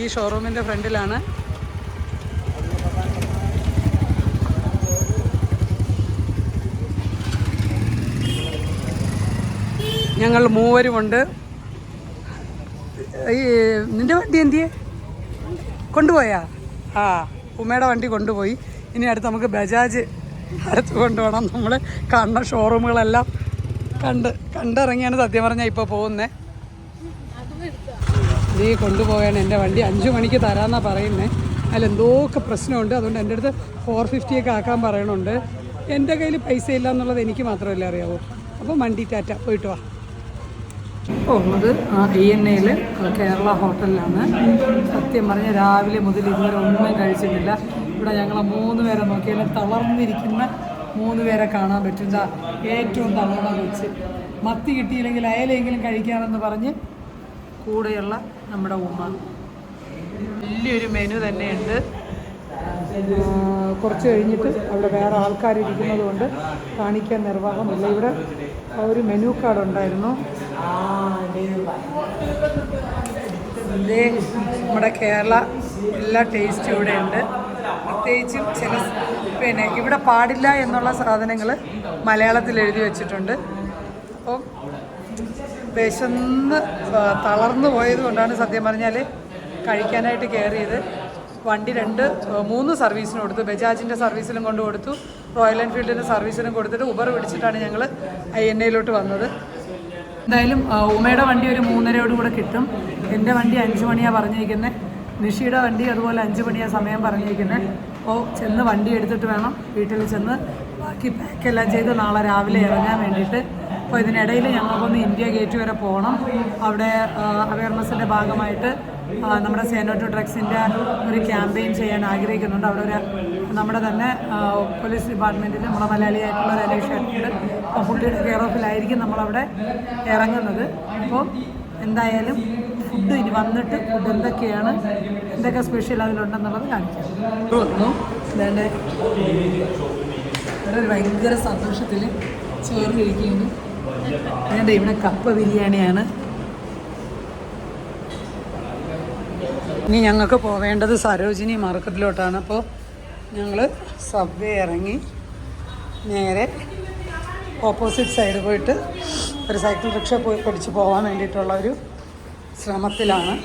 ഈ ഷോറൂമിൻ്റെ ഫ്രണ്ടിലാണ്. ഞങ്ങൾ മൂവരുമുണ്ട്. ഈ നിൻ്റെ വണ്ടി എന്തിയെ കൊണ്ടുപോയാ? ആ, ഉമ്മയുടെ വണ്ടി കൊണ്ടുപോയി. ഇനി അടുത്ത് നമുക്ക് ബജാജ് അടുത്ത് കൊണ്ടുപോകണം. നമ്മൾ കാണുന്ന ഷോറൂമുകളെല്ലാം കണ്ടിറങ്ങിയാണ് സത്യം പറഞ്ഞാൽ ഇപ്പോൾ പോകുന്നത്. നീ കൊണ്ടുപോകാൻ എൻ്റെ വണ്ടി 5 മണിക്ക് തരാമെന്നാണ് പറയുന്നത്. അതിലെന്തോക്കെ പ്രശ്നമുണ്ട്. അതുകൊണ്ട് എൻ്റെ അടുത്ത് 450 ഒക്കെ ആക്കാൻ പറയണുണ്ട്. എൻ്റെ കയ്യിൽ പൈസ ഇല്ല എന്നുള്ളത് എനിക്ക് മാത്രമല്ല അറിയാവൂ. അപ്പോൾ വണ്ടി ടാറ്റ, പോയിട്ട് വാ. ഉള്ളത് ENAയിൽ കേരള ഹോട്ടലിലാണ്. സത്യം പറഞ്ഞാൽ രാവിലെ മുതൽ ഇതുവരെ ഒന്നും കഴിച്ചിട്ടില്ല. ഇവിടെ ഞങ്ങളെ 3 പേരെ നോക്കിയാലും തളർന്നിരിക്കുന്ന 3 പേരെ കാണാൻ പറ്റില്ല. ഏറ്റവും തളർന്ന വെച്ച് മത്തി കിട്ടിയില്ലെങ്കിൽ അയലെങ്കിലും കഴിക്കാമെന്ന് പറഞ്ഞ് കൂടെയുള്ള നമ്മുടെ ഉമ്മ. വലിയൊരു മെനു തന്നെയുണ്ട്. കുറച്ച് കഴിഞ്ഞിട്ട് അവിടെ വേറെ ആൾക്കാരിരിക്കുന്നത് കൊണ്ട് കാണിക്കാൻ നിർവാഹമില്ല. ഇവിടെ ഒരു മെനു കാർഡ് ഉണ്ടായിരുന്നു. ഇതേ നമ്മുടെ കേരള എല്ലാ ടേസ്റ്റും ഇവിടെ ഉണ്ട്. പ്രത്യേകിച്ചും ഇവിടെ പാടില്ല എന്നുള്ള സാധനങ്ങൾ മലയാളത്തിൽ എഴുതി വെച്ചിട്ടുണ്ട്. അപ്പം വിശന്ന് തളർന്നു പോയത് കൊണ്ടാണ് സത്യം പറഞ്ഞാൽ കഴിക്കാനായിട്ട് കയറിയത്. വണ്ടി 3 സർവീസിന് കൊടുത്തു. ബജാജിൻ്റെ സർവീസിലും കൊണ്ട് കൊടുത്തു, റോയൽ എൻഫീൽഡിൻ്റെ സർവീസിനും കൊടുത്തിട്ട് ഉബർ പിടിച്ചിട്ടാണ് ഞങ്ങൾ INAയിലോട്ട് വന്നത്. എന്തായാലും ഉമയുടെ വണ്ടി ഒരു 3:30 കിട്ടും. എൻ്റെ വണ്ടി 5 മണിയാണ് പറഞ്ഞിരിക്കുന്നത്. നിഷിയുടെ വണ്ടി അതുപോലെ 5 മണിയാണ് സമയം പറഞ്ഞിരിക്കുന്നത്. അപ്പോൾ ചെന്ന് വണ്ടി എടുത്തിട്ട് വേണം വീട്ടിൽ ചെന്ന് ബാക്കി പാക്കെല്ലാം ചെയ്ത് നാളെ രാവിലെ ഇറങ്ങാൻ വേണ്ടിയിട്ട്. അപ്പോൾ ഇതിനിടയിൽ ഞങ്ങൾക്കൊന്ന് ഇന്ത്യ ഗേറ്റ് വരെ പോകണം. അവിടെ അവയർനെസ്സിൻ്റെ ഭാഗമായിട്ട് നമ്മുടെ സേനോ ടു ഡ്രഗ്സിൻ്റെ ഒരു ക്യാമ്പയിൻ ചെയ്യാൻ ആഗ്രഹിക്കുന്നുണ്ട്. അവിടെ ഒരു നമ്മുടെ തന്നെ പോലീസ് ഡിപ്പാർട്ട്മെൻറ്റിൽ നമ്മുടെ മലയാളിയായിട്ടുള്ള ഒരു രക്ഷയുണ്ട്. അപ്പോൾ പുള്ളിയുടെ കെയർ ഓഫിലായിരിക്കും നമ്മളവിടെ ഇറങ്ങുന്നത്. അപ്പോൾ എന്തായാലും ഫുഡ് ഇനി വന്നിട്ട് ഫുഡ് എന്തൊക്കെ സ്പെഷ്യൽ അതിലുണ്ടെന്നുള്ളത് കാണിക്കാം. വന്നു ഇതാണ്ട് ഇവിടെ ഒരു ഭയങ്കര സന്തോഷത്തിൽ ചേർന്നിരിക്കുന്നു. അതുകൊണ്ട് ഇവിടെ കപ്പ ബിരിയാണിയാണ്. ഇനി ഞങ്ങൾക്ക് പോവേണ്ടത് സരോജിനി മാർക്കറ്റിലോട്ടാണ്. അപ്പോൾ ഞങ്ങൾ സബ്വേ ഇറങ്ങി നേരെ ഓപ്പോസിറ്റ് സൈഡ് പോയിട്ട് ഒരു സൈക്കിൾ റിക്ഷ പഠിച്ച് പോകാൻ വേണ്ടിയിട്ടുള്ള ഒരു ശ്രമത്തിലാണ്.